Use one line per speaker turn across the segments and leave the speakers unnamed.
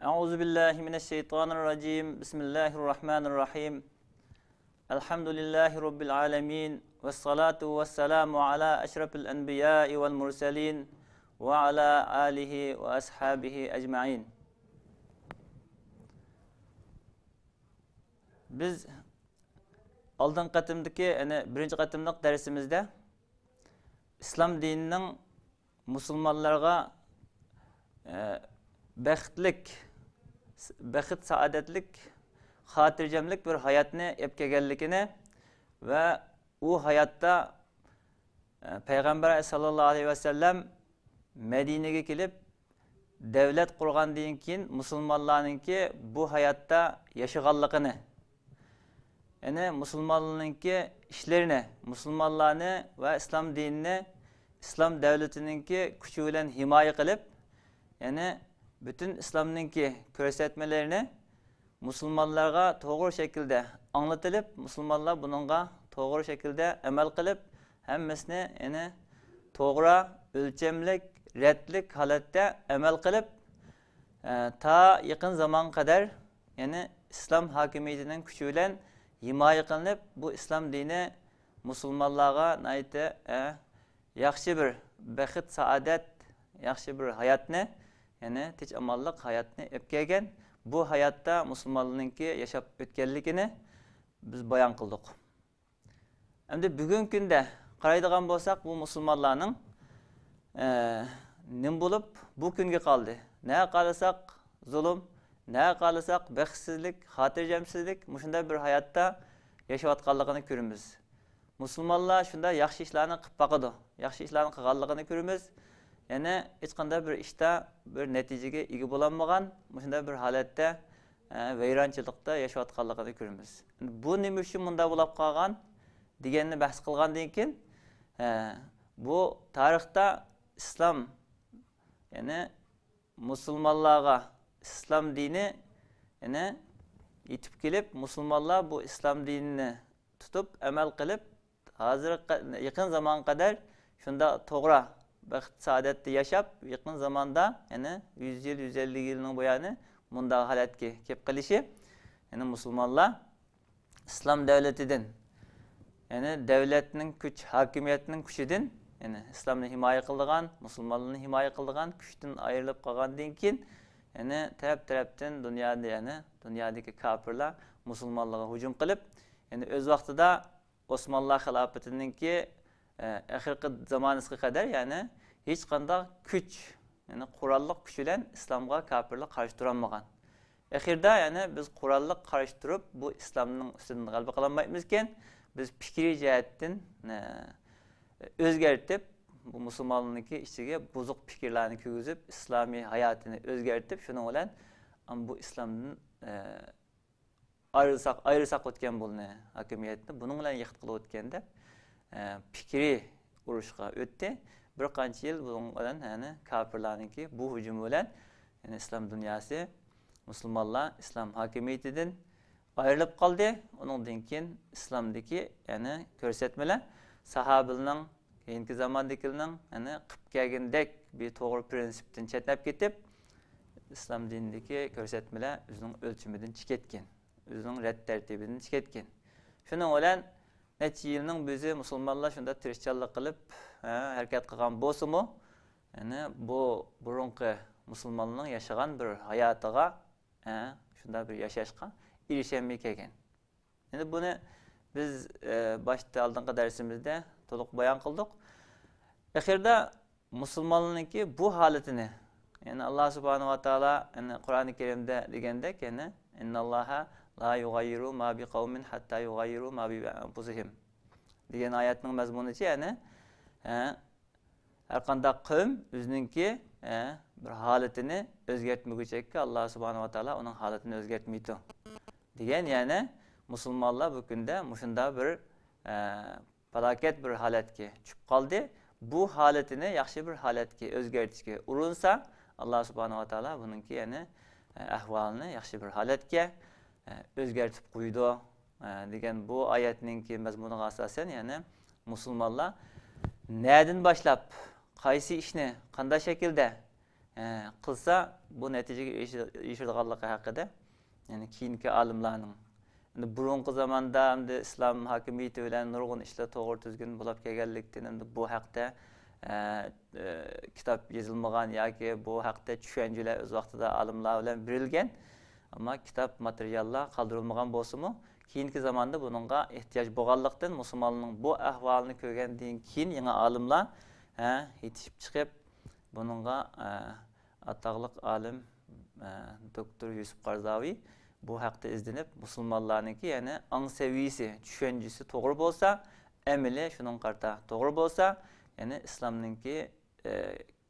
Euzubillahimineşşeytanirracim. Bismillahirrahmanirrahim. Elhamdülillahi Rabbil alemin. Vessalatu vesselamu ala eşrefil enbiyai vel murselin. Ve ala alihi ve ashabihi ecma'in. Biz aldın qatımdaki, birinci qatımlık dersimizde İslam dininin Müslümanlarga baxt, saadetlik, hatircemlik bir hayatını epkegellikini ve o hayatta Peygamber sallallahu aleyhi ve sellem Medine'ye gelip devlet kurgandan keyin Müslümanlarınki bu hayatta yaşaganlıkını, Müslümanlarınki işlerini, Müslümanlarını ve İslam dinini, İslam devletininki küçü bilen himaye kılıp, bütün İslam'ınki körsətmelerini Müslümanlarga doğru şekilde anlatılıp, Müslümanlar bununla doğru şekilde emel kılıp, hemmesini doğru, ölçemlik, retlik halette emel kılıp, ta yakın zaman kadar İslam hakimiyetinin küçüğüyle himaye kılınıp, bu İslam dini Müslümanlarga naite yaxşı bir baxt, saadet, yaxşı bir hayatını, tinch amallik hayatını epkegen, bu hayatta Müslümanlarınki yaşap ötkenligini biz bayan kıldık. Endi bugün günde qaraydigan bolsak, bu Müslümanlarning nim bulup bu günge kaldı. Ne qalasak zulüm, ne qalasak baxtsizlik, hatirjamsizlik, muşunda bir hayatta yaşayotganligini körümüz. Müslümanlar şunda yaxşı işlerini qilib baqidi, yaxşı işlerini qilganligini körümüz. Hech qanday bir işte bir neticege ega bo'lolmagan, shunday bir holatda vayronchilikda yashayotganligini ko'ramiz. Bu nima uchun bunda bo'lib qolgan deganni bahs qilgandan keyin bu tarixda islom, musulmonlarga islom dini yetib kelib, musulmonlar bu islom dinini tutib, amal qilib, hozir yaqin zaman kadar shunda to'g'ri baxt, saadetli yaşap, yakın zamanda 100 yıl, 150 yılının boyanı bunda haletki kep kılışı, Müslümanlar İslam devletinin, devletinin güç, hakimiyetinin güçüdün, İslam'ın himaye kıldığan, Müslümanlığın himaye kıldığan, güçten ayrılıp kalgandan keyin, taraf-taraftan dünyadaki kafirler Müslümanlığa hücum kılıp, öz vaxtida Osmanlı hilafetininki ahirki zamanıska kadar hiç qanday güç, qurallık güç bilen İslamga kafirlik karşı duranmagan. Ahirda biz qurallık karşı durup bu İslam'ın üstünden galba kılamayımızken biz fikri cihetten özgertip bu Müslümanlığınki içige bozuk fikirlerini kürüzüp İslami hayatını özgertip şunu olan bu İslam'ın ayrısak ötken bulunu hakimiyetini bunun bilen yıkıt kılıp ötkende fikri uruşqa ötdi. Bir qancha yıl bunun bilen kafirlarınki bu hücum bilen İslam dünyası, Müslümanlar İslam hakimiyetinden ayrılıp kaldı. Onundan keyin İslamdaki körsetmeler sahabilerin keyinki zamandakilering qilib kelgandek bir to'g'ri prinsipten chetnab ketib, İslam dinidagi körsetmeler o'zining o'lchimidan chiqetgan, o'zining ret tartibidan chiqetgan. Shuning bilan neçe yılının bizi Müslümanlar şunda tirişçilik kılıp hareket kılgan bolsa-mu, bu burunki Müslümanlığın yaşagan bir hayatıga, şunda bir yaşaşqa erişemey kelgen. Endi bunu biz başta aldığımız dersimizde to'liq bayan kıldık. Ahirda Müslümanlığınki bu haletini, Allah Subhanahu wa Taala Kur'an-ı Kerim'de degendek, innallaha la yugayyiru ma bi kavmin hatta yugayyiru ma bi anfusihim degan ayetning mazmunichi, her qanday qavm o'zininki bir holatini o'zgartmaguncha Allah Subhanahu wa Taala uning holatini o'zgartmaydi degan, Müslümanlar bu kunda mushunda bir falokat bir holatga tushib qoldi. Bu holatini yaxshi bir holatga o'zgartishga urinsa, Allah Subhanahu wa Taala buningki ahvolini yaxshi bir holatga özgertip koydu degan bu ayetninki mazmuniga asosan Müslümanlar nereden başlap qaysi ishni qanday shaklda qilsa bu natijaga erishadiganligi haqida yani keyingi olimlarning burungi zamonda endi islom hokimiyati bilan nurg'un ishlar to'g'ri tuzgun bo'lib kelganlikdan endi bu haqda kitob yozilmagan yoki bu haqda tushunchalar o'z vaqtida olimlar bilan berilgan, ammo kitob materiallar qoldirilmagan bo'lsa-mu, keyingi zamonda buningga ehtiyoj bo'lganlikdan musulmonning bu ahvolini ko'rgandan keyin yangi olimlar yetishib chiqib buningga ataqliq olim doktor Yusuf Qarzaviy bu haqda izlenip musulmonlarniki yani ang seviyesi, düşüncesi doğru bolsa, emeli şunun qarta doğru bolsa, yani İslam'ınki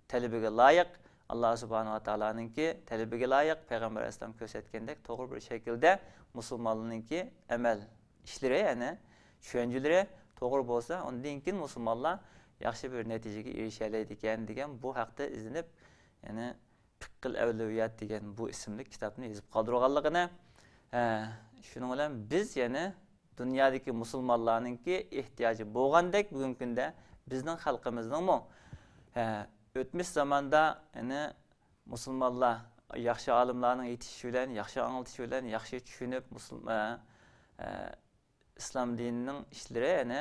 talebige layık, Allah subhanahu wa ta'ala'nınki talebige layık, Peygamber Aleyhisselam kösetkendek doğru bir şekilde musulmonlarnınki emel işleri yani düşünceleri doğru bolsa, ondan keyin musulmonlar yaxshi bir netijaga erishaydi ekan degan bu haqda izlenip yani Fiqhul Evleviyat degan bu isimli kitobni yozib qoldirganligini shuning bilan biz yani dunyodagi musulmonlarningki ehtiyoji bo'lgandek bugungi kunda bizning xalqimizning o'tmish zamonda yani musulmonlar yaxshi olimlarning yetishishi bilan, yaxshi anglatishi bilan, yaxshi tushunib islom dinining ishlari yani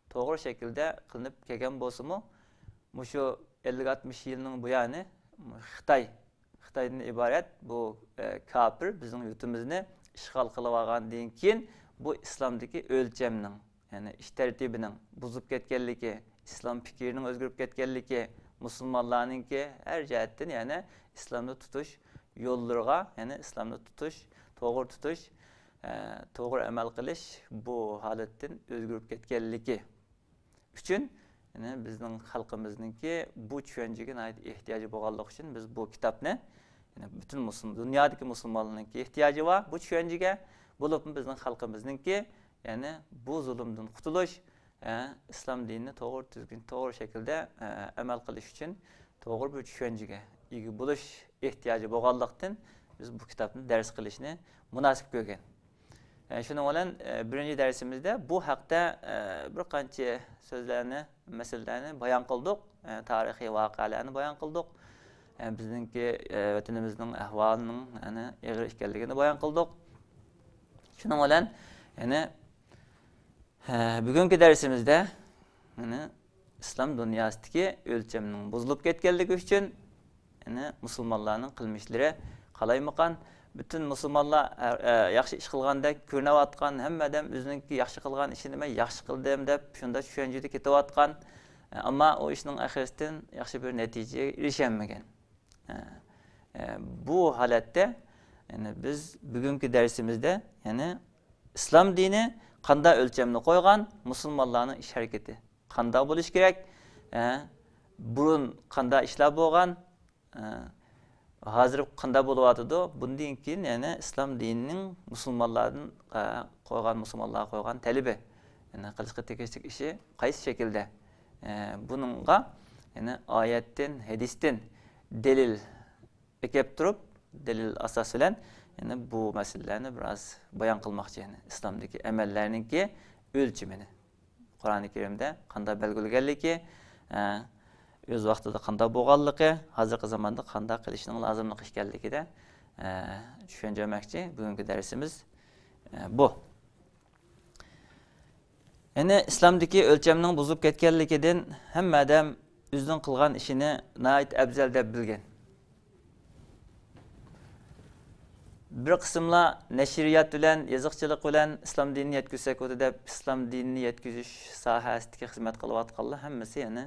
to'g'ri shaklda qilinib kelgan bo'lsa-mu, shu 50-60 yilning bu yani Xitoydan iborat bu kafir bizning yurtimizni ishg'ol qilib olgandan keyin bu islomdagi o'lchamning, yani ish tartibining buzib ketganligi, islom fikrining o'zgarib ketganligi, musulmonlarningki har jihatdan yani islomni tutish yo'llariga, yani islomni tutish, to'g'ri amal qilish bu holatdan o'zgarib ketganligi uchun yani bizning xalqimizningki bu tushunchaga ehtiyoji bo'lganligi uchun biz bu kitobni yani bütün dünyadaki musulmonlarningki ehtiyoji va bu tushunchaga bo'lib bizning xalqimizningki yani bu zulmdan qutulish, islom dinini to'g'ri tuzgun, to'g'ri shaklda amal qilish uchun to'g'ri bir tushunchaga ega bo'lish ehtiyoji bo'lganlikdan biz bu kitobni dars qilishni munosib ko'rgan. Şunun bilan birinci dersimizde bu haqda bir qancha so'zlarni, masalalarni bayon qildik, tarixiy voqealarni bayon qildik. Bizningki vatanimizning ahvolining yani og'ir ekanligini bayon qildik. Şunun bilan yani bugungi dersimizde yani islom dunyosidagi o'lchamning buzilib ketganligi uchun yani musulmonlarning qilmishlari qalaymikan bütün musulmonlar yaxshi ish qilgandek ko'rinayotgan, hammadan o'zininki yaxshi qilgan ishini men yaxshi qildim deb shunda tushunchada ketayotgan, ammo o ishning oxirisidan yaxshi bir natijaga erisholmagan. Bu holatda yani biz bugungi darsimizda yani islom dini qanday o'lchamni qo'ygan, musulmonlarning ish harakati qanday bo'lish kerak, burun qanday ishlar bo'lgan, hozir qanday bo'lyapti? Bundan keyin yani islom dinining musulmonlarga qo'ygan talebi, yani qilishga tegishli ishi qaysi shaklda? Buningga yani oyatdan, hadisdan delil kelib turib, delil asos bilan yani bu masalalarni biroz bayon qilmoqchi. Yani islomdagi amallarningki o'lchimini Qur'oni Karimda qanday belgilanganligi, o'z vaqtida qanday bo'lganligi, hozirgi zamonda qanday qilishning lozimligi ekanligida tushuntirmoqchi. Bugungi darsimiz bu. Yani islomdagi o'lchamning buzib ketganligidan hamma odam o'zining qilgan ishini nihoyat afzal deb bilgan. Bir qismlar nashriyat bilan, yoziqchilik bilan islom dinini yetkazsak deb islom dinini yetkazish sohasidagi xizmat qilayotganlar hammasi yani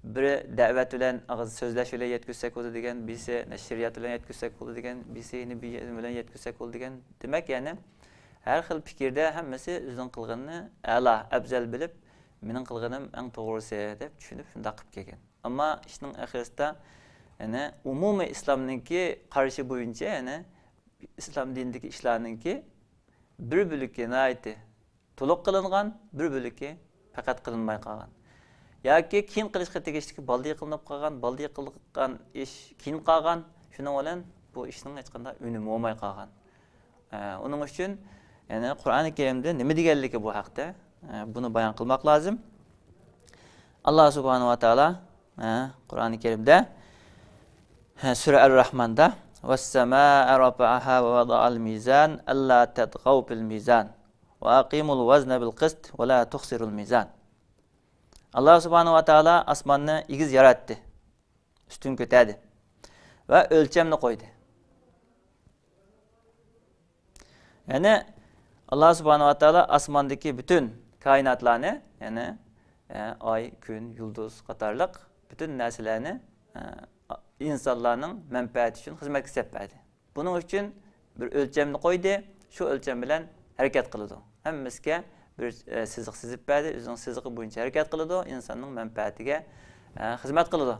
biri da'vat bilan og'iz so'zlash bilan yetkazsak bo'ldi degan, birisi nashriyat bilan yetkazsak bo'ldi degan, birisi nabiy bilan yetkazsak bo'ldi degan. Demak yani har xil fikrda hammasi o'zining qilganini a'lo, afzal bilib, mening qilganim eng to'g'risi deb tushunib shunday qilib kelgan. Ammo ishning oxirisida yani umumiy islomningki qarashi bo'yicha yani islom dinidagi ishlarningki bir bo'lakka nihoyatda to'liq qilingan, bir bo'lakka faqat qilinmay qolgan. Yoki keyin qilishga tegishli baldiy qilinib qolgan, baldiy qilgan ish keyin qolgan, shuning bilan bu ishning hech qanday unumi bo'lmay qolgan. Uning uchun yani Qur'oni Karimda nima deganligi bu haqda buni bayon qilmoq lozim. Alloh subhanahu va taolo Qur'oni Karimda Sure Er-Rahman'da وَالسَّمَاءَ رَفَعَهَا وَوَضَعَ الْمِيزَانَ أَلَّا تَطْغَوْا فِي الْمِيزَانِ وَأَقِيمُوا الْوَزْنَ بِالْقِسْطِ وَلَا تُخْسِرُوا الْمِيزَانَ. Allah subhanahu wa ta'ala asmanını igiz yarattı. Üstün kötedi. Ve ölçemini koydu. Yani Allah subhanahu wa ta'ala asmandaki bütün kainatlarını, yani ay, gün, yıldız, katarlık bütün nesillerini insanların menfaati için hizmet hissetmedi. Bunun için bir ölçemini koydu. Şu ölçem bilen hareket kıldı. Hemmizge bir sizik sizip verdi. Özünün siziği boyunca hareket kıldı. İnsanın menfaatine hizmet kıldı.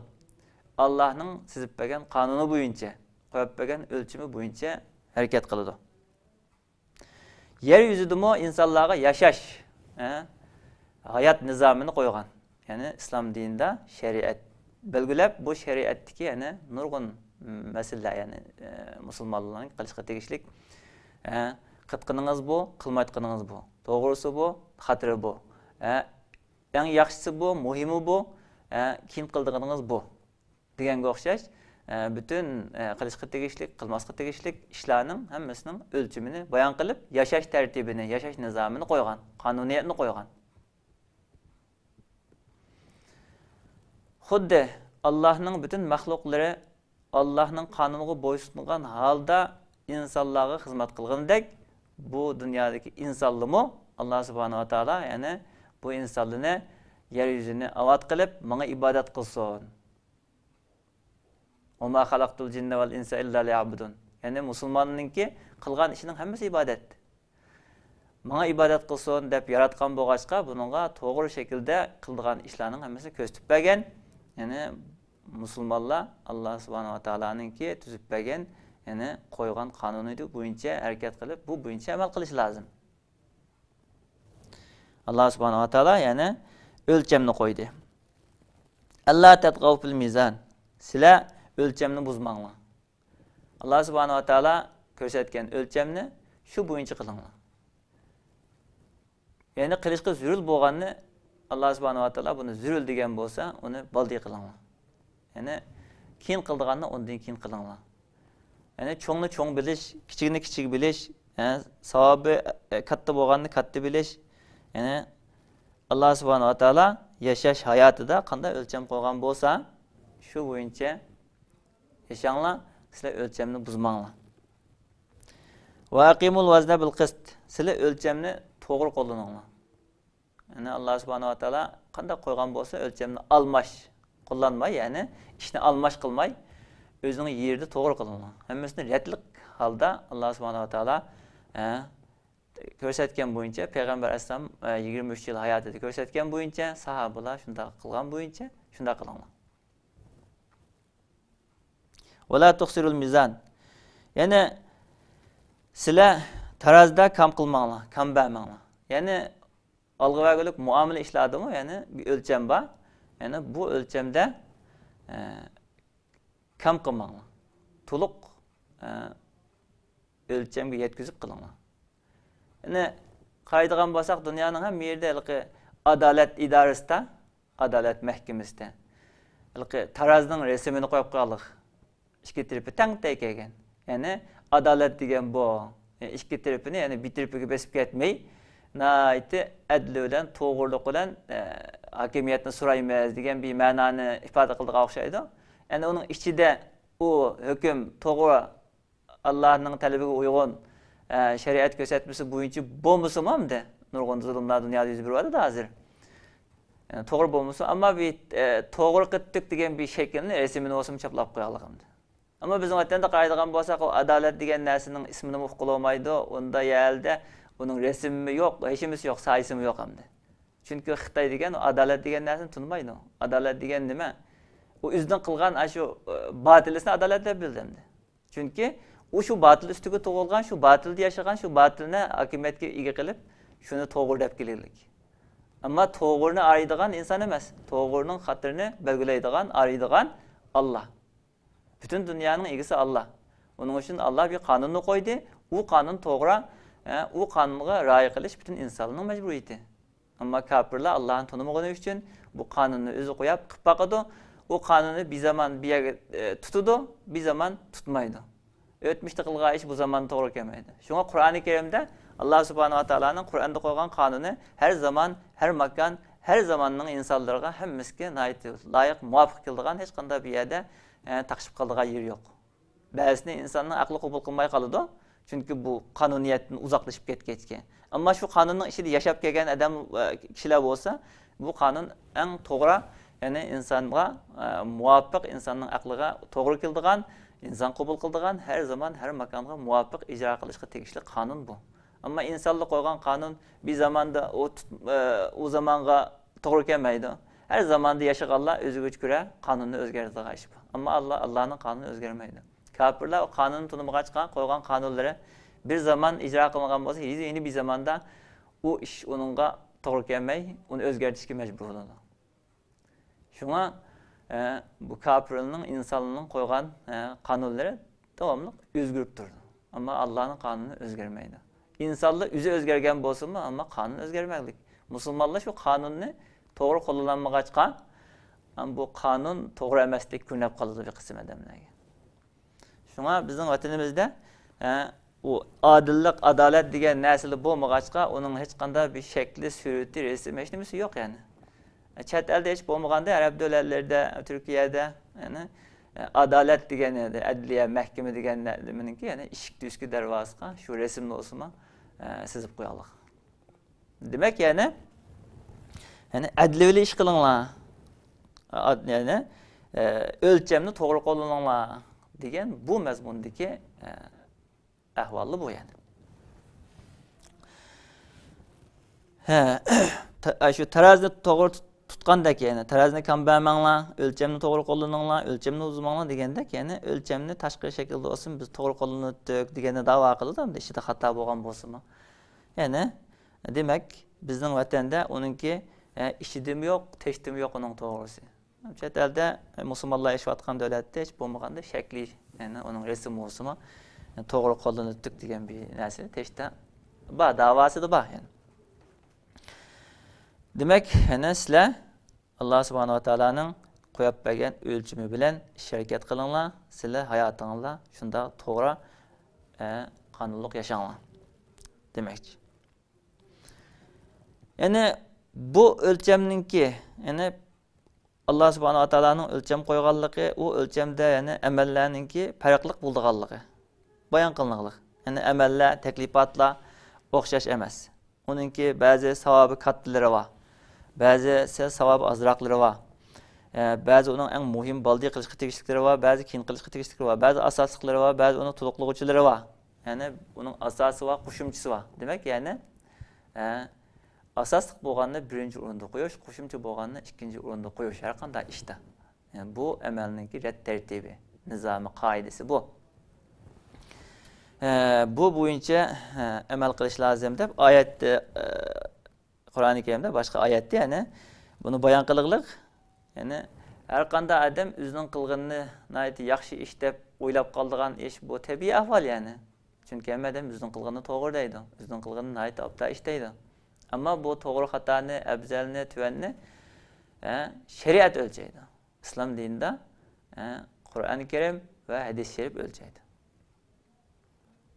Allah'ın sizip vergen kanunu boyunca, koyup vergen ölçümü boyunca hareket kıldı. Yeryüzüde mu insanlara yaşaş, hayat nizamını koygan. Yani İslam dininde şeriat belgilep bu şeriattaki yani nurgun mesele yani Müslümanların kılışka tegişlik kıtkınınız bu, kılmaytkınınız bu. Doğrusu bu, hatırı bu. En yaxşısı bu, muhimi bu, kim kıldığınız bu. Degen okşaş bütün kılışka tegişlik, kılmaska tegişlik işlerinin hemmesinin ölçümünü bayan kılıp yaşaş tertibini, yaşaş nizamını koygan, kanuniyetini koygan. Xuddi Allah'ın bütün mahlukları Allah'ın kanununa boysungan halda insanlığa hizmet kılgandek bu dünyadaki insanlığımı Allah subhanahu wa ta'ala yani bu insanlığını yeryüzüne avat kılıp bana ibadet kılsın. وَمَا خَلَقْتُ الْجِنَّ وَالْاِنْسَ اِلَّا لِيَعْبُدُونَ. Yani Müslümanın ki kılgan işinin hemmesi ibadet. Bana ibadet kılsın dep yaratkan boğaçka bununla doğru şekilde kıldıgan işlerinin hemmesi köstüp bergen. Yani Müslümanlar Allah subhanahu wa ta'ala'nın ki tüzüp bergen yani koygan kanunuydu boyunca hareket kılıp bu boyunca amel kılış lazım. Allah subhanahu wa ta'ala yani ölçemini koydu. Allah tetgav fil mizan. Sile ölçemini buzmağla. Allah subhanahu wa ta'ala körsetken ölçemini şu boyunca kılınla. Yani kılışkı zürül boğanını Allah subhanahu wa ta'ala bunu zürül degen bolsa onu baldi kılınla. Yani kin kıldığanını ondan kin kılınla. Yani çoğunu çoğun biliş, kiçigini kiçig biliş, yani savabı katta boğanını katta biliş. Yani Allah subhanahu wa ta'ala yaşaş hayatı da kanda ölçem koygan bolsa şu boyunca yaşanla, sizler ölçemini buzmağla. وَاَقِيمُ الْوَزْنَ بِالْقِسْطِ. Sizler ölçemini doğru kullanınla. Yani Allah subhanahu wa ta'ala kanda koygan bolsa ölçemini almaş, kullanmay yani işini almaş kılmay, özünü yerde doğru kılınla. Hemmesini retlik halda Allah subhanahu wa ta'ala körsetken boyunca Peygamber Aleyhisselam 23 yıl hayat edi. Körsetken boyunca sahabeler şunda kılgan boyunca şunda kılınla. وَلَا تُخْسِرُ الْمِيزَانِ. Yani sile tarazda kam kılmağla, kam vermağla. Yani algı vergülük muamele işladı mı? Yani bir ölçem var. Yani bu ölçemde kam kılmağla. Tuluk ölçemge yetkizip kılınla. Yani kaydıgan basak dünyanın hem yerde adalet idaresinde, adalet mehkemesinde tarazının resimini koyup kaldık. İki tarafi tank tekegen. Yani adalet degen bu. Yani iki tarafını yani bir tarafı besip ketmey, naiti adli bilen, toğurluk bilen hakimiyetini suraymaz degen bir mananı ifade kıldık okşaydı. Yani onun içinde o hüküm toğru Allah'ın talebine uygun şeriat gözetmesi boyunca bomusu mu de? Nurgun zulümler dünyada yüz bir vardı da hazır. Yani toğru bomusu ama bir toğru kıttık degen bir şeklini resimini olsun çaplap koyalım. Ama bizim hatten de kaydıgan bolsak o adalet degen nersinin ismini muhkulamaydı. Onda yerde onun resmi yok, eşimiz yok, sayısı yok hamdi. Çünkü Xitay degen o adalet degen nersini tunmaydı. Adalet degen nime? O üzden kılgan şu batılisini adalet dep bildimdi. Çünkü o şu batıl üstüge toğulgan, şu batılda yaşagan, şu batılını hakimiyetke ege kılıp şunu toğur dep gelirlik. Ama toğurunu araydıgan insan emas. Toğurunun hatırını belgileydigan, araydıgan Allah. Bütün dünyanın ilgisi Allah. Onun için Allah bir kanunu koydu. O kanun doğru, o kanuna raya kılış bütün insanlığın mecburiyeti. Ama kafirler Allah'ın tanımı için bu kanunu özü koyup kıp bakıdı. o kanunu bir zaman bir yere tutudu, bir zaman tutmaydı. Ötmüşte kılgan iş bu zaman doğru gelmeydi. Şuna Kur'an-ı Kerim'de Allah Subhanahu wa Ta'ala'nın Kur'an'da koygan kanunu her zaman, her makan, her zamanның insanlarga hemmeske layık, muvafık kıldıgan hiç kanda bir yerde takışıp kaldıgan yer yok. Bazısını insanın aklı kabul kılmay kalıdı. Çünkü bu kanuniyetten uzaklaşıp ketken. Ama şu kanunun içinde yaşap gelgen adam kişiler olsa bu kanun en doğru yani insanğa muvafık insanın aklına doğru kıldıgan, insan kabul kıldıgan her zaman her makanga muvafık icra kılışka tegişli kanun bu. Ama insanlık koygan kanun bir zamanda o zamanga doğru gelmeydi. Her zamanda yaşaganlar özü güç göre kanunu özgerdiği iş bu. Ama Allah'ın kanunu özgermeydi. Kafirler o kanunu tanımaya çıkan koygan kanunları bir zaman icra kılıngan olsa yeni bir zamanda o iş onunla doğru gelmey, onu özgertişke mecbur oldu. Şuna bu kafirlerin insanlığın koygan kanunları devamlı özgürüp durdu. Ama Allah'ın kanunu özgermeydi. İnsanlık yüzü özgergen bolsun mu ama kanun özgermeklik. Musulmanlar şu kanunu doğru kullanmaya çıkan ama bu kanun doğru emeslik günep kalıdı bir kısım adamlarga. Şuna bizim vatanimizde o adillik, adalet diyen nesli bolmagaçka onun hiç kanda bir şekli, sürütü, resim hiç nimesi yok yani. Çet elde hiç bolmaganda Arap devletlerde, Türkiye'de yani adalet diyen adliye, mahkeme diyenlerinki yani işik düzgü dervasıga şu resimli olsuma sizip koyalım. Demek yani adliye iş kılınla yani ölçemni doğru kullanınla diyen bu mezmundaki ahvallı bu yani. Şu terazini doğru tutqandaki yani terazini kam bermanglar, ölçemni doğru kullanыңlar, ölçemni uzmanglar degendek yani ölçemni tashqi shaklda olsun biz to'g'ri qo'llandik deganda da'vo qildi-da, ishida xato bo'lgan bo'lsa-mu. Yani demek bizning vatanda uningki ishidimi yo'q, teshdimi yo'q uning to'g'risi. Chet elda musulmonlar yashayotgan davlatda hech bo'lmaganda shakli yani uning rasmi bo'lsa-mu to'g'ri qo'llandik degan bir narsa teshda bor, da'vosida bor yani. Demek yani sizler Allah Subhanahu wa Ta'ala'nın koyup bergen ölçümü bilen şirket kılınlar, sizler hayatınızda şunda doğru kanunluk yaşanlar demek. Yani bu ölçemninki yani Allah Subhanahu wa Ta'ala'nın ölçem koyganlığı, o ölçemde yani emellerninki farklılık bulduğanlığı, bayan kılınlık. Yani emeller, teklifatla okşaş emez. Onunki bazı savabı katlıları var. Bazı savabı azraqları var. Bazı onun en muhim baldiy qilishga tegishliklari var, bazı keyin qilishga tegishliklari var, bazı asosliklari var, bazı onun to'liqlovchilari var. Yani onun asosi var, qo'shimchisi var. Demek yani asosliq bo'lganni birinchi o'rinda qo'yish, qo'shimcha bo'lganni ikkinchi o'rinda qo'yish har qanday ishda. Yani bu amalninki ret tertibi, nizomi, qoidasi bu. Bu bo'yicha amal qilish lozim deb oyatda Kur'an-ı Kerim'de başka ayette yani bunu bayan kılıqlıq yani her qanday adam özünün qılğınını nayeti yaxşı iş dep oylap qaldığan iş bu tabii ahval yani. Çünkü hem adam özünün qılğını doğru deydi. Özünün qılğını nayeti apta iş deydi. Ama bu doğru hatanı, ebzelini, tüvenini şeriat ölçeydi. İslam dininde Kur'an-ı Kerim ve hadis-i şerif ölçeydi.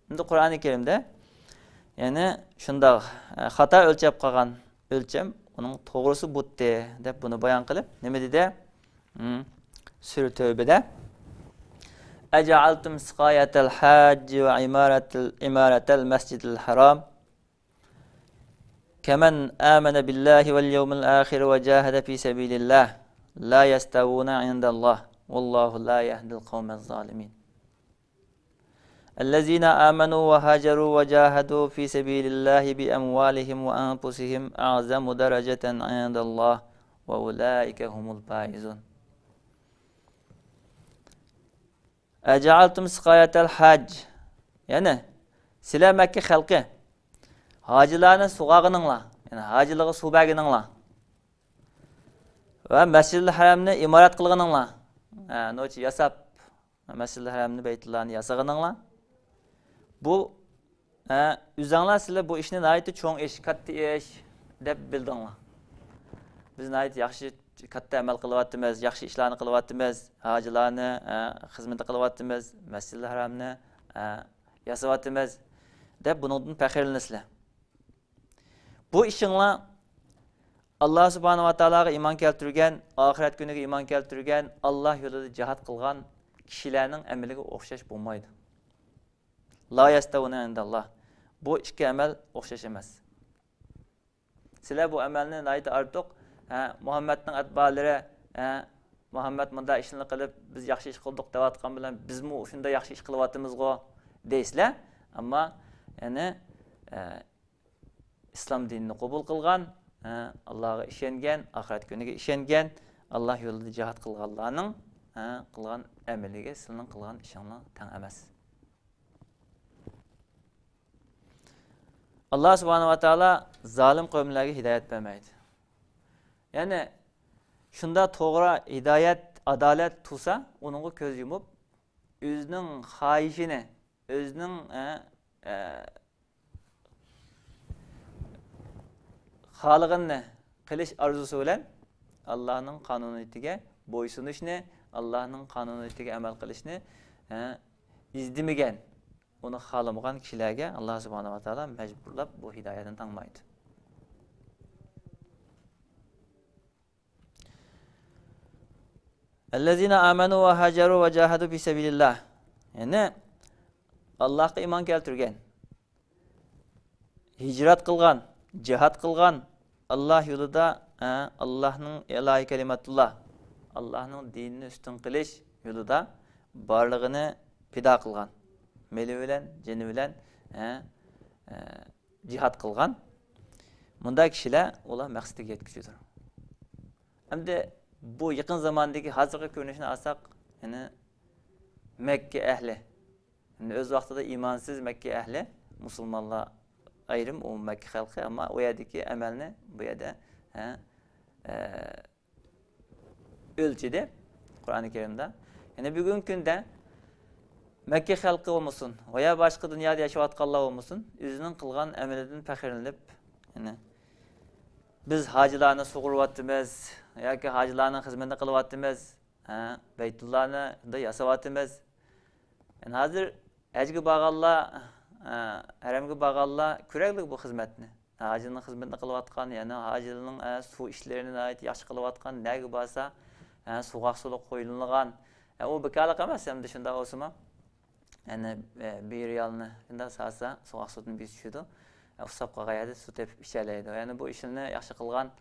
Şimdi Kur'an-ı Kerim'de yani şunda hata ölçep kalgan ölçem onun doğrusu butte dep bunu bayan kılıp neme dedi? Sure Tevbe'de Ec'altum sikayetel hacci ve imaretel mescidil haram kemen amene billahi vel yevmil ahir ve cahede fi sebilillah la yestavuna indallah vallahu la yehdil kavmel zalimin. الذين آمنوا وهاجروا وجاهدوا في سبيل الله بأموالهم وأنفسهم أعظم درجة عند الله وأولئك هم الفائزون. أجعلتم سقاية الحج yani sizler Mekke halkı hacılarını suğağınınla yani hacılığı su berginınla ve Mescid-i Haram'ını imaret kılgınınla noçi yasap Mescid-i Haram'ını Beytullah'ını yasağınınla bu üzerler sizler bu işine ait çoğun iş, katı iş dep bildinler. Biz ait yaxşı katta amal qilyapmiz, yaxshi ishlarni qilyapmiz, hojilarni xizmat qilyapmiz, Masjidil Haromni yasayapmiz deb buningdan faxrlanasizlar. Bu ishinglar Allah subhanahu wa ta'alaga iman keltirgan, ahiret günüge iman keltirgan, Allah yolunda cihat kılgan kişilerin emeliga o'xshash bo'lmaydi. La yastavuna indallah. Bu ikki amal o'xshash emas. Sizlar bu amalni nayta ortiq Muhammadning atbolari Muhammad bunda ishni qilib biz yaxshi ish qildik deyotgan bilan bizmi shunda yaxshi ish qilyapmizgo deysizlar. Ammo ya'ni islom dinini qabul qilgan, Allah'a ishongan, ahiret kuniga ishongan, Allah yo'lida jihad qilganlarning qilgan amaliga sizning qilgan ishinglar teng emas. Allah subhanahu wa ta'ala zalim qavmlarga hidayet vermeydi. Yani şunda to'g'ri hidayet, adalet tutsa, onunla ko'z yumup, özünün xahişini, özünün xalıqını qilish arzusu bilan Allah'ın qonuniyatiga bo'ysunishni, Allah'ın qonuniyatiga amal qilishni izdimagan, onu xalamagan kishilarga Allah subhanahu wa ta'ala majburlab bu hidayatni tanmaydi. Ellezina amanu ve hajaru ve cahadu fi sabilillah. Yani Allah'a iman keltirgan, hicret kılgan, cihat kılgan, Allah yolunda Allah'ın ilahi kelimatullah, Allah'ın dinini üstün kılış yolunda varlığını pida kılgan, meli bilen, ceni bilen cihat kılgan. Bunda kişiler ola maqsadiga yetkizüdür. Hem de bu yakın zamandaki hazırlık görünüşünü alsak, yani Mekke ehli, yani öz vaxtida imansız Mekke ehli, Müslümanlar ayrım o Mekke halkı ama o yerdeki emelini bu yerde ölçüde Kur'an-ı Kerim'de. Yani bugünkünde Mekke halkı olmasın veya başka dünyada yaşayotganlar olmasın, özünün kılgan emeliden faxrlanıp, yani biz hacılarını sug'uryapmiz yoki hacılarning xizmatini qilyapmiz, Beytullahni da yasayapmiz. Yani hozir hajga borganlar, haramga borganlar ko'raylik bu xizmatni. Hacıning xizmatini qilyotgan, yani hacıning suv ishlarini yaxshi qilyotgan, nega bo'lsa, suvaq suluq qo'yilgan. O bekarlik emas, hamda shunda o'sima. Yani bir riyalni shunda salsa suvaq suvni biz tushidi. Usab qolgaydi, suv tepib ichalaydi. Yani bu ishni yaxshi qilgan.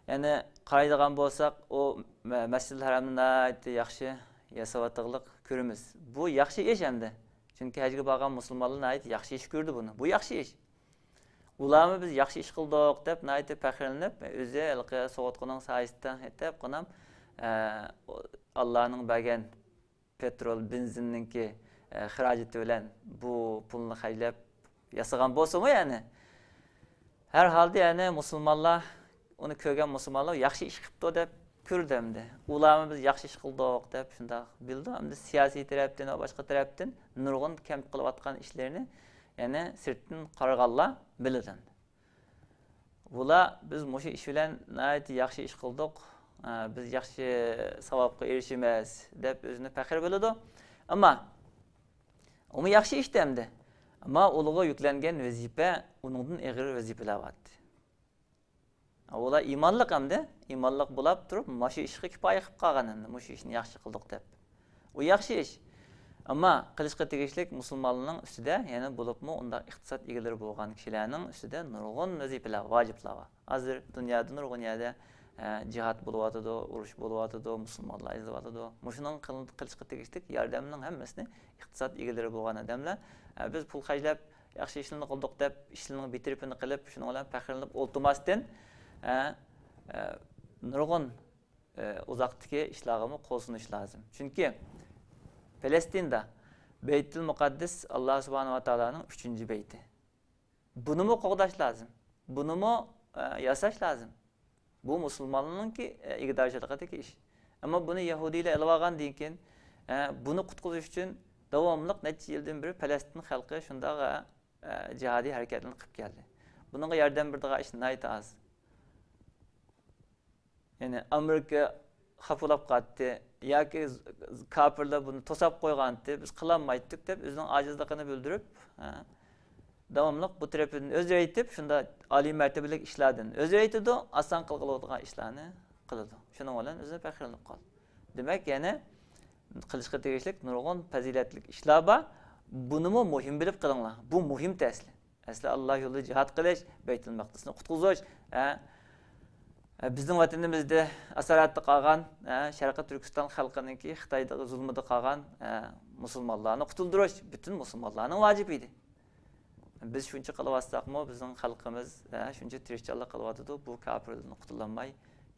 Yani qaraydigan bo'lsak, o Masjidil Haromni yaxshi yasayotganlik ko'ramiz. Bu yaxshi ish hamda. Chunki hajga borgan musulmonlar yaxshi ish ko'rdi buni. Bu yaxshi ish. Ularni biz yaxshi ish qildik deb nayt faxrlanib, o'zi alqi so'g'atqining sayisida aytib qonam Allohning bergan petrol, benzinninki xarajati bilan bu pulni xaylab yasagan bo'lsa-mu yani. Her halde yani Müslümanlar, onu ko'rgan Müslümanlar yaxshi ish qilibdi deb ko'rdimdi. Ularni biz yaxshi ish qildik deb shunda bildi. Hamda siyosiy tarafdan va boshqa tarafdan nurg'un kam qilayotgan ishlarini yani sirtdan qaraganlar biladi. Bular biz mushu ish bilan nayt yaxshi ish qildik, biz yaxshi savobga erishamiz deb o'zini faxr biladi. Ammo u yaxshi ish demdi. Ama uluğa yüklengen vazife, onundan ağır vazifeler vardı. Ola imanlık hem de, imanlık bulab durup, maşı işi kipaya kıp kalganın, maşı işini yaxşı kıldık dep. O yaxşı iş. Ama kılışqa tegişlik Müslümanlığın üstüde, yani bulup mu, onda iktisat ilgileri bolgan kişilerinin üstüde nurgun vazifeler, vacipler var. Hazır dünyada nurgun yerde cihat buluvatıdı, uruş buluvatıdı, Müslümanlar izlevatıdı. Muşunun kılışqa tegişlik yardımının hemmesini iktisat ilgileri bolgan adamlar. Biz pul xarjlab, yaxshi ishlarni qildik deb, ishlarni bitiribini qilib, shuni bilan faxrlanib o'ltirmasdan, nurg'un uzoqdagi ishlarimizni qo'lsinish lozim. Chunki Falastinda Beytul Muqaddas Alloh subhanahu va taolaning 3-beyti. Bunimi qo'g'dash lozim. Bunimi yasash lozim. Bu musulmonlarningki iqtidorchiligidagi ish. Ammo buni Yahudilar olib olgandan keyin buni qutqizish uchun davamlıq neçə yıldan beri Palestin xalqı şundağa cihadi hareketini qilib geldi. Bununla yardım birdiği iş nayt az. Yani Amerika xafalab qatdi yoki kafirlar buni to'sab qo'ygandi, biz qilolmaydik deb o'zining ojizligini bildirib, davomli bu tarafini o'zi aytib, shunda oliy martabalik ishlardan o'zi aytadi, oson qiladigan ishlarni qiladi. Shuning bilan o'zi faxrlanib qoldi. Demak, yana qilishga tegishli nurg'un fazilatli ishlar bor. Bunimi muhim bilib qilinglar. Bu muhim tasli. Asli Alloh yo'lida jihad qilish, Baytul Maqdisni qutqizish, bizning vatanimizda asoratda qolgan, Sharqiy Turkiston xalqininki Xitoyda zulmida qolgan musulmonlarni qutuldirish butun musulmonlarning vajibi edi. Biz shuncha qilyapsakmi, bizning xalqimiz shuncha tirishchilik qilyapti, bu kafirlardan qutulolmay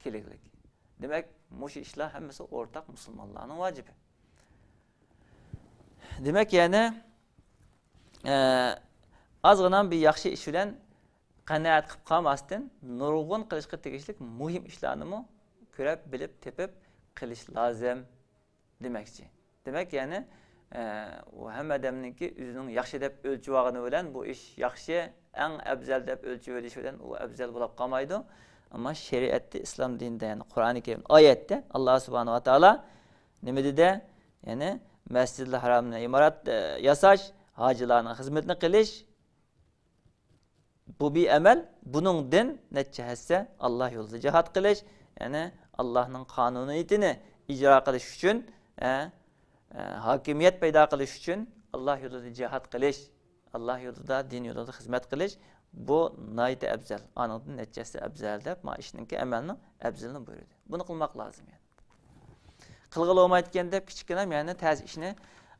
keraklik. Demak, mush ishlar hammasi o'rtaq musulmonlarning vajibi. Demak, yana ozgina bir yaxshi ish bilan qanoat qilib qolmasdan nurg'un qilishga tegishli muhim ishlarni ko'rib, bilib, tepib qilish lozim demakchi. Demak, yana u hamma odamningki o'zining yaxshi deb o'lchib olgani bilan bu ish yaxshi, eng afzal deb o'lchib olish bilan u afzal bo'lib qolmaydi. Ammo shariatda, islom dinida, ya'ni Qur'oni Karim oyatda Alloh subhanahu va taolo nima dedi? Ya'ni Masjidil Haromni imorat yasash, hojilarning xizmatini qilish bu bir amel. Bunun din neçe hisse Allah yolunda cihat qilish, yani Allah'ın kanuniyetini icra qilish uchun, hakimiyet paydo qilish uchun Allah yolunda cihat qilish, Allah yolunda, din yolunda xizmat qilish bu nayte afzal. Anın neçesi afzal deb ma ishninki amalning afzalini buyurdi. Bunu qilmoq lozim yani. Qilg'ili olmayotganda kichkina yani tez ishni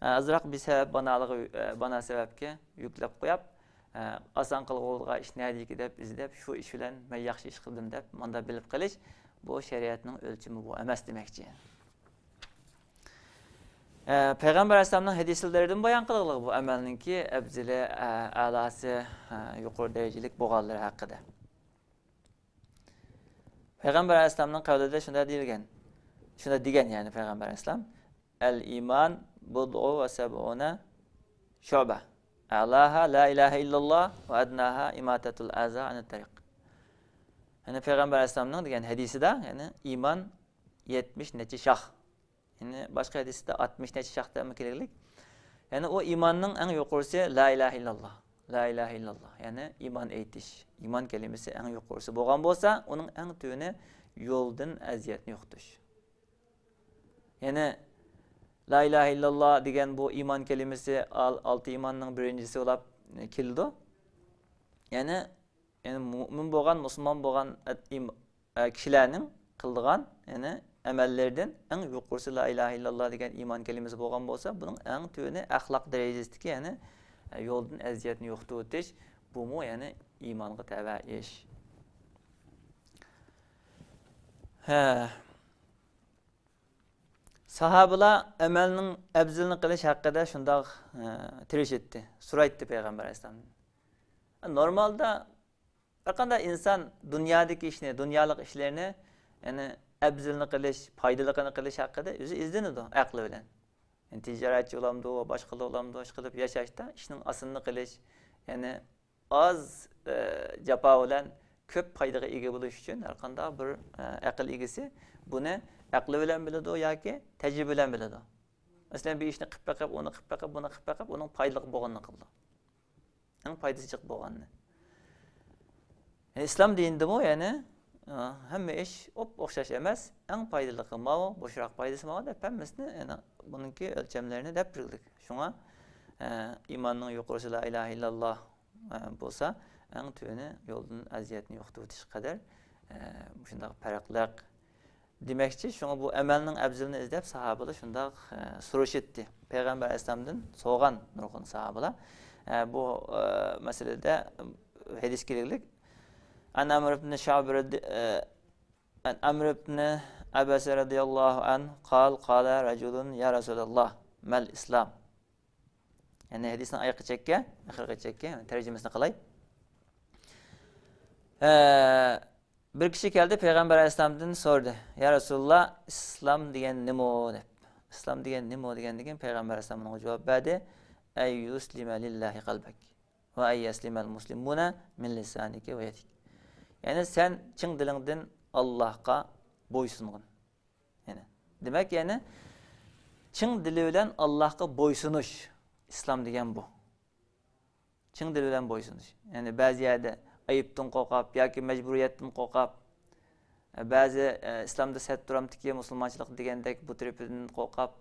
azroq bir sabab bana sababga yuklab qo'yib, oson qilg'ilgan ish neydi deb izlab, shu ish bilan men yaxshi ish qildim deb manda bilib qilish, bu shariatning o'lchami bu emas demakchi. Peygamber Aleyhisselam'ın hadislerinden bayan qilg'ili bu amalninki afzali, a'losi, yuqori darajalik bo'lganlari haqida. Peygamber Aleyhisselam'ın qavlida shunda deyilgan. Shunda degan, yani Peygamber Aleyhisselam, el-iman bud'u ve seb'una şu'ba. A'laha la ilahe illallah ve adnaha imatatul aza anit tariq. Yani Peygamber Aleyhisselam'ın degan hadisida, yani iman 70 neçe şah. Yani başka hadisida 60 neçe şah demek keraklik. Yani o imanның en yuqorisi la ilahe illallah. La ilahe illallah. Yani iman aytish. İman kelimesi en yuqorisi bo'lgan bo'lsa, uning eng tövini yo'ldan aziyatni yo'qotish. Yani la ilahe illallah degan bu iman kelimesi altı imanның birincisi olab keldi. Yani mu'min bo'lgan, musulmon bo'lgan kishilarning qildigan, yani amallardan eng yuqorisi la ilahe illallah degan iman kelimesi bo'lgan bo'lsa, buning eng tövini axloq darajasidagi, yani yo'ldan aziyatni yo'qotish, bu mu yani imonga tava ish. Sahabalar amalning afzalini qilish haqida shundoq tirishdi, so'raydi Peygamber Aleyhisselam. Normalda bir qanday inson dunyodagi ishni, dunyolik ishlarni, yani afzalini qilish, foydaligini qilish haqida o'zi izlanadi aqli bilan. Yani tijoratchi bo'lamdi, boshqalar bo'lamdi, ish qilib yashashda ishning aslini qilish, yani az jafo bilan ko'p foydaga ega bo'lish uchun har qanday bir aql egasi buni aqli bilan biladi yoki tajriba bilan biladi. Masalan, bir ishni qilib baqib, uni qilib baqib, buni qilib baqib, uning foydali bo'lganini qildi. Eng foydasi chiq bo'lganini. İslam dinida bu, yani hamma ish o'xshash emas, eng foydali qilmoq, boshroq foydasi bo'lgan deb hammasini, yani buningki o'lchamlarini deb bildik. Shunga imonning yuqorisi la ilaha illallah bo'lsa, eng tövini yo'ldan aziyatni yo'qotish qadar shunday farqlar demekçi. Şuna bu amalning afzalini izlab sahabalar shundoq so'rashdi. Peygamber Aleyhisselam'dan so'rgan nurg'un sahabalar bu masalada hadis keraklik. Amr ibn Şa'b Amr ibn Abbas radıyallahu an qala rajulun ya Resulallah mal İslam. Yani hadisni oyoqqa chekka, oxirga chekka, tarjimasini qilay. Bir kishi keldi Peygamber Aleyhisselam'dan sordu. Ya Resulullah, İslam degan nima deb. İslam degan nima degan Peygamber Aleyhisselam'ın cevap verdi. Ey yuslima lillahi qalbak ve ey yaslimal muslimuna min lisanika ve yadik. Yani sen çın dilingden Allah'a boysungun. Yani demek yani çın dili bilen Allah'a boysunuş. İslam degen bu. Çın dili bilen boysunuş. Yani bazı yerde ayıptın kokap yoki mecburiyetten kokap bazı İslamda set duramtiki musulmançılık degendek bu türüpünden kokap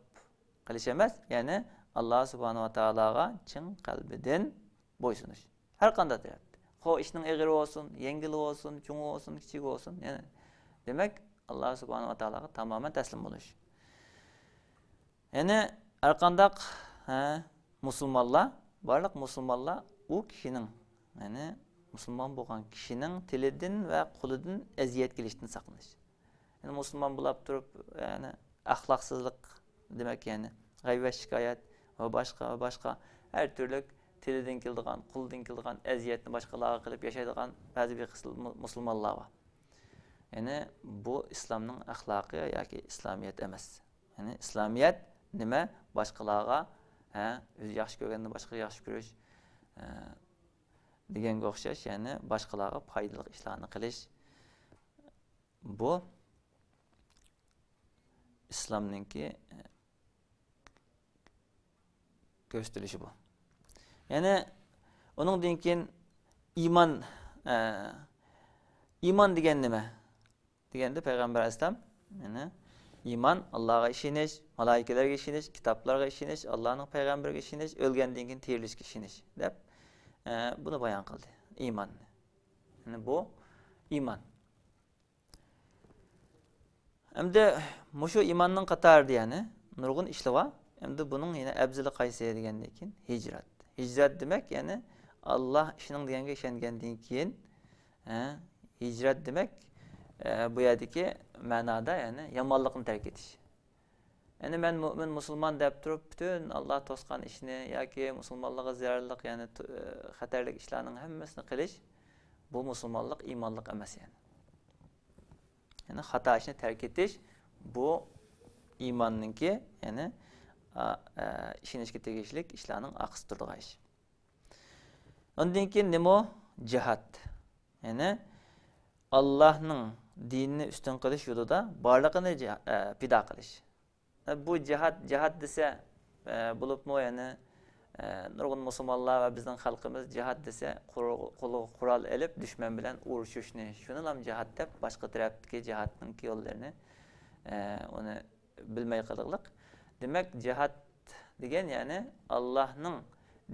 kılış emas. Yani Allah subhanahu wa ta'alaga çın kalbiden boysunuş. Her kanda tarafta. O işinin eğri olsun, yengili olsun, çoğu olsun, küçük olsun. Yani demek Allah subhanahu wa ta'alaga tamamen teslim oluş. Yani arkandak musulmanlar, barlık musulmanlar o kişinin, yani musulman bolgan kişinin tilidin ve kuludun eziyet geliştiğini saklanış. Yani musulman bulap durup yani ahlaksızlık demek yani gayvet şikayet ve başka her türlü tilidin kildigan, kuludun kildigan eziyetini başkalarına kılıp yaşaydıgan bazı bir kısım musulmanlar var. Yani bu İslam'ın ahlakı yoki İslamiyet emas. Yani İslamiyet nime başkalarga o'zi yaxshi ko'rganni boshqa yaxshi ko'rish deganga o'xshash, ya'ni boshqalarga foydali ishlarni qilish. Bu islomninki ko'rsatilishi bu. Ya'ni uningdan keyin iymon degan nima? Deganda payg'ambar alayhisalom yani İman Allah'a işiniş, malaikelerge işiniş, kitaplarga işiniş, Allah'ın peygamberge işiniş, ölgenden keyin tirilishga işiniş deb bunu bayan kıldı. İman. Yani bu iman. Endi mushu imanning qatarida yani nurg'un ishlar var. Endi bunun yine abzili qaysi degandan keyin hijrat. Hijrat demek yani Allah işinin deganga ishongandan keyin hijrat demek bu yerdeki manada yani yamanlıkını terk ediş. Yani ben mümin, musulman deyip durup bütün Allah toskan işini yoki musulmanlığa zararlılık yani xatarlik işlerinin hemmesini kılış bu musulmanlık imanlık emas yani. Yani hata işini terk ediş bu imanınki yani işin işki tegişlik işlerinin aksıtırlığı iş. Ondan keyin nemo cihat. Yani Allah'ın dinini üstün kılış yolunda barlığını pida kılış. Bu cihat dese bulup mu yani nurgun musulmanlar ve bizden halkımız cihat dese kural elip düşman bilen uğraşışını şunulam cihat dep başka taraftaki cihatın yollarını onu bilmey kılıklık. Demek cihat degen yani Allah'ın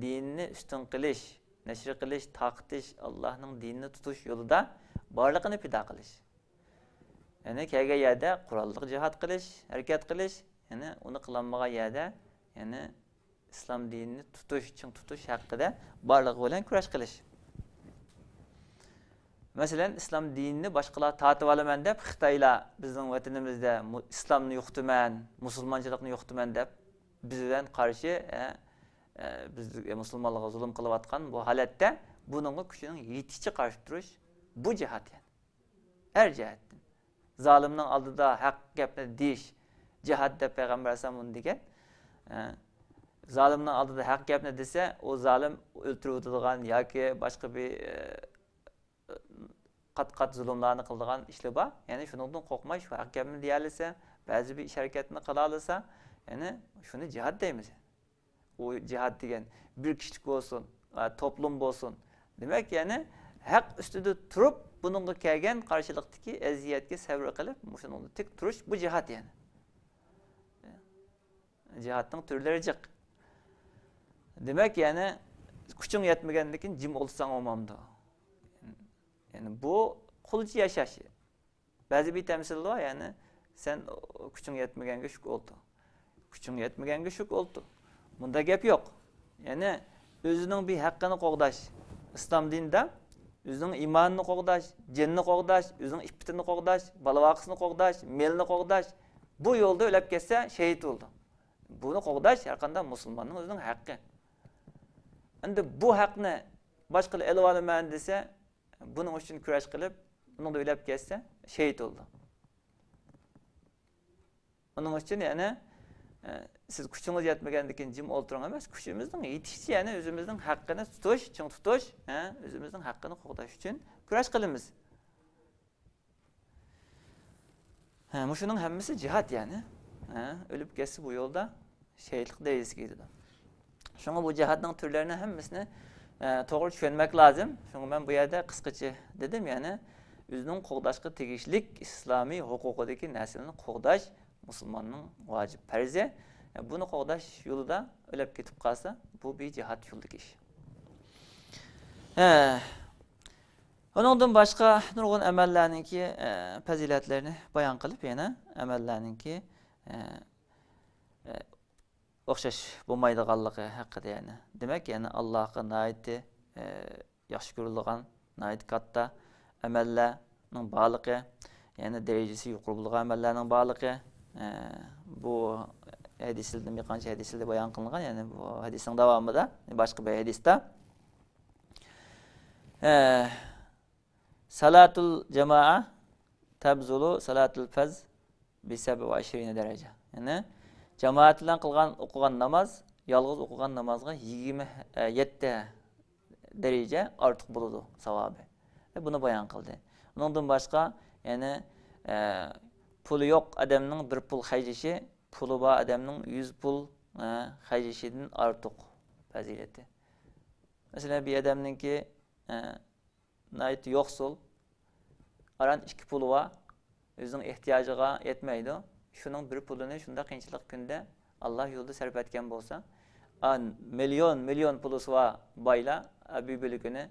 dinini üstün kılış, neşri kılış, taktiş, Allah'ın dinini tutuş yolunda barlığını pida kılış. Yani kege yerde kurallık cihat kılış, hareket kılış, yani onu kılanmağa yerde yani İslam dinini tutuş hakkında barlığı olan kuraş kılış. Mesela İslam dinini başkalar tatip alaman dep Xitayla bizning vatanimizde İslam'ını yo'qtiman, musulmonchilikni yo'qtiman dep bizden karşı biz musulmonlarga zulm qilayotgan bu holatda buningga kuchining yetishi qarshi turish bu cihat yani. Her cihatdan. Zalimning oldida haq gapni deyish cihat deb Peygamber Aleyhisselam degan. Zalimning oldida haq gapni desa, o zalim o'ltirib o'tadigan yoki boshqa bir qat zulmlarni qiladigan ishlar bor. Ya'ni shundan qo'rqmay shu haq gapni deyalsa, ba'zi bir ish harakatni qila olsa, ya'ni shuni cihat deymiz. O cihat degan bir kişilik olsun, toplum olsun. Demek yani haq ustida turib bununla kelgan qarshiliqdagi eziyatga sabr qilib, shuningda tik turish bu cihat yani. Cihatning türleri jiq. Demek yani kuching yetmagandan keyin jim o'lsang olmamdi. Yani bu qulchi yashash. Ba'zi bir temsil var yani sen kuching yetmaganga shuk oldu. Kuching yetmaganga shuk oldu. Bunda gap yok. Yani özünün bir hakkını qo'g'dash. İslam dinida özünün imanını qo'g'dash, jinni qo'g'dash, özünün iffetini qo'g'dash, balavoqisini qo'g'dash, melini qo'g'dash. Bu yolda ölüp kesse şehit oldu. Bunu qo'g'dash har qanday musulmonning o'zining haqqi. Endi bu haqqni boshqa elib olaman desa, buning uchun kurash qilib, uni o'ylab kesse şehit oldu. Onun için yani siz kuchingiz yetmagandan keyin jim o'ltiring emas, kuchimizning yetishicha yani o'zimizning haqqini tutish, ching tutish, o'zimizning haqqini qo'g'dash uchun kurash qilamiz. Muşunun hemmisi cihat yani. Ölüp geçsi bu yolda şehitlik deyiz giydi. Şuna bu cihatın türlerine hemmisini to'g'ri tushunmak lazım. Şuna ben bu yerde kıskaça dedim yani. Özünün qo'g'dashga tegishlik islomiy huquqidagi narsalarni qo'g'dash musulmonning vojib farzi. Buni qo'g'dash yo'lida o'lib ketib qolsa, bu bir cihat yo'lidagi ish. Ondan başqa nurg'un amallarninki fazilatlarini bayon qilib, yana amallarninki o'xshash bo'lmaydiganligi haqida yani. Demak, yani Allohga nihoyatda yaxshi ko'rilgan, nihoyat katta amallarning borligi, yani darajasi yuqori bo'lgan amallarning borligi, bu hadislarda bir qancha hadislarda bayon qilingan, yani bu hadisning davomida boshqa bir hadisda salatul jamaa tabzulu salatul faz bi 27 derece. Yani cemaat bilan qilgan o'qigan namoz, yolg'iz o'qigan namozga 27 derece ortiq bo'ladi savobi. Buni bayon qildi. Undan boshqa, yani puli yo'q odamning bir pul xayjishi, puli bor odamning 100 pul xayjishidan ortiq fazilati. Masalan, bir odamningki nayt yo'qsul, aran 2 puli var, o'zining ehtiyojiga yetmaydi. Şunun bir pulunu şunda qiyinchilik kunda Allah yo'lida sarf etgan bo'lsa, milyon pulusu var bayla bir bölükünü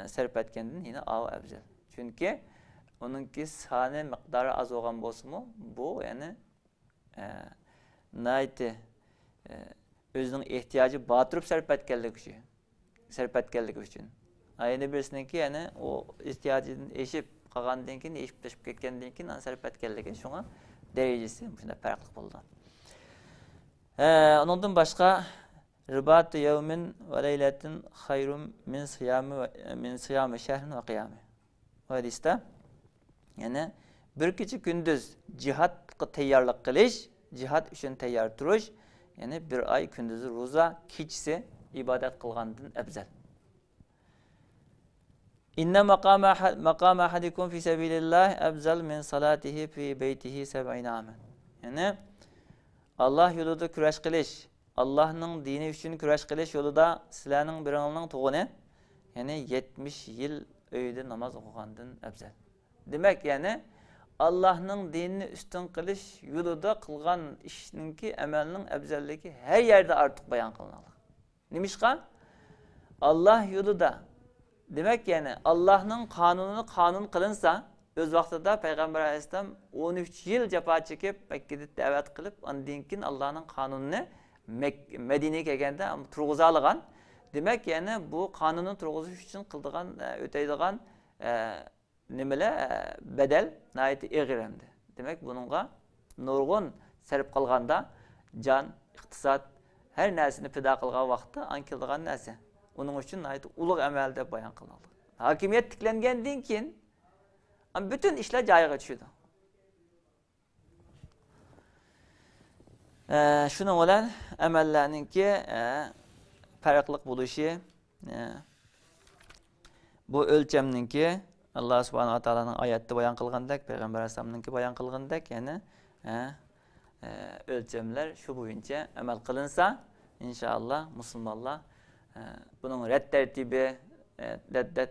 sarf etgandan yine afzal. Çünkü onunki sani miqdori az bo'lgan bo'lsa-mu, bu yani nayt o'zining ehtiyoji batırıp sarf etganligi uchun. Ayni birisininki yani o ihtiyacını eşip qolgandan keyin eşip tashib ketgandan keyin sarf etganligi shunga derecesi shunda farqli bo'ldi. Ondan başqa ribatu yawmin va laylatin xayrun min siyami shahrin va qiyami. Bu hadisda yani bir kecha kunduz cihatga tayyorlik qilish, cihat uchun tayyor turish, yani bir ay kunduzi roza, kechasi ibodat qilgandan afzal. İnne makam ahadikum fi sabilillah afzal min salatihi fi beytihi 70 amen. Yani Allah yolunda kurash qilish, Allah'ның dini uchun kurash qilish yo'lida sizlarning biringizning tug'ini, yani 70 yil uyda namoz o'qigandan afzal. Demak, yani Allah'ның dinini üstün qilish yo'lida qilgan ishninki amalning afzalligi her yerde ortiq bayon qilinadi. Nimishqa? Allah yo'lida demek yani Allah'ın kanununu kanun kılınsa, öz vaxtida Peygamber Aleyhisselam 13 yıl cefa çekip Mekke'de davet kılıp, ondan keyin Allah'ın kanununu Medine'ye kelgende turg'uza olgan. Demek yani bu kanunun turg'uzish uchun qildigan, öteydigan nimeler bedel nayet ig'iremdi. Demek bununla nurgun serp qilganda can, iqtisad her narsani fida qilgan vaqtda ankildigan narsa. Onun için ait ulug' amal deb bayon qilinadi. Hakimiyet tiklangandan keyin bütün ishlar joyiga tushadi. Shuning bilan amallarninki farqli bo'lishi, bu o'lchamninki Alloh subhanahu va taolaning oyatida bayon qilgandek, Payg'ambar alayhisolamninki bayon qilgandek, ya'ni o'lchamlar shu bo'yicha amal qilinsa, inshaalloh musulmonlar bunun red tertibi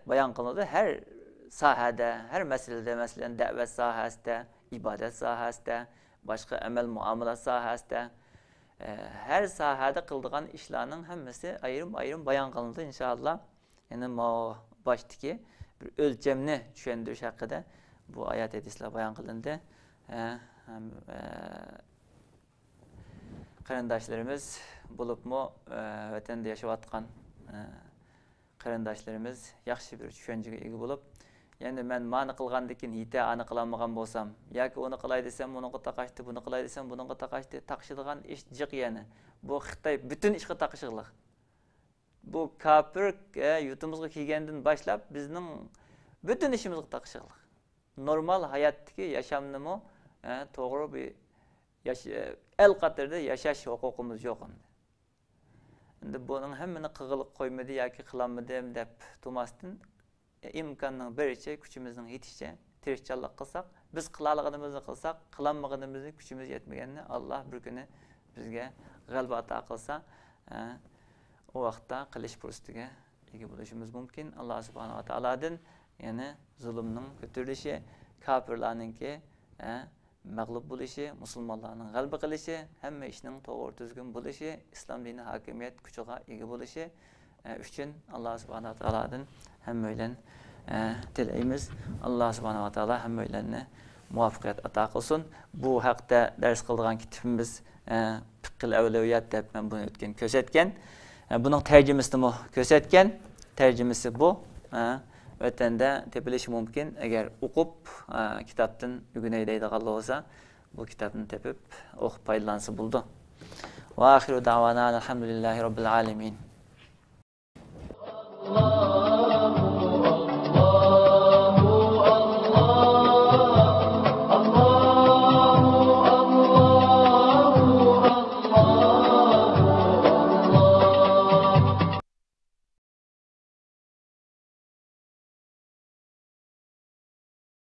bayan kılınadı. Her sahada, her meselede, mesela davet sahasında, ibadet sahasında, başka emel muamalat sahasında, her sahada kıldığın işlerinin hemmesi ayrım bayan kılındı inşallah. Yani baştaki bir ölçemini düşündürüş hakkında bu ayet hadisler bayan kılındı. Qarindoshlarimiz bo'libmi vatanda yashayotgan qarindoshlarimiz yaxshi bir tushunchaga ega bo'lib, endi men ma'ni qilgandan keyin yeta aniq qilolmagan bo'lsam, yoki uni qilay desam, bunga taqashdi, buni qilay desam, bunga taqashdi, taqishadigan ish jiq yani. Bu Xitoy bütün ishga taqishliq. Bu kafir yutumizga kelgandan boshlab bizning bütün ishimizga taqishliq. Normal hayotdagi yashamnimi to'g'ri bir el qatirda yashash huquqimiz yo'q endi. Endi bunun hemmini qilib qo'ymadi yoki qilolmadim deb tumasdan imkonning bericha kuchimizning yetishicha tirishchanlik qilsak biz qilaligimizni qilsak, qilolmaganimizni kuchimiz yetmaganini Alloh bir kuni bizga g'alaba ato qilsa, o vaqtda qilish fursatiga ega bo'lishimiz mumkin. Alloh subhanahu va taolodan yana zulmning ko'tarilishi, kofirlarningki mag'lub bo'lishi, musulmonlarning g'alaba qilishi, hamma ishning to'g'ri tuzgun bo'lishi, islom dini hokimiyat kuchiga ega bo'lishi uchun Alloh subhanahu va taolodan hammadan tilaymiz. Alloh subhanahu va taolo hammalarni muvaffaqiyat ato qilsin. Bu haqda dars qilgan kitobimiz Fiqhul Avliyat deb men buni o'tgan ko'rsatgan. Buning tarjimasini ko'rsatgan. Tarjimasi bu. Vatanda tepilishi mumkin. Agar o'qib kitobdan o'rganay deydigan bo'lsa, bu kitobni tepib o'qib foydalansa bo'ldi. Va oxiru da'vana alhamdulillahi robbil alamin.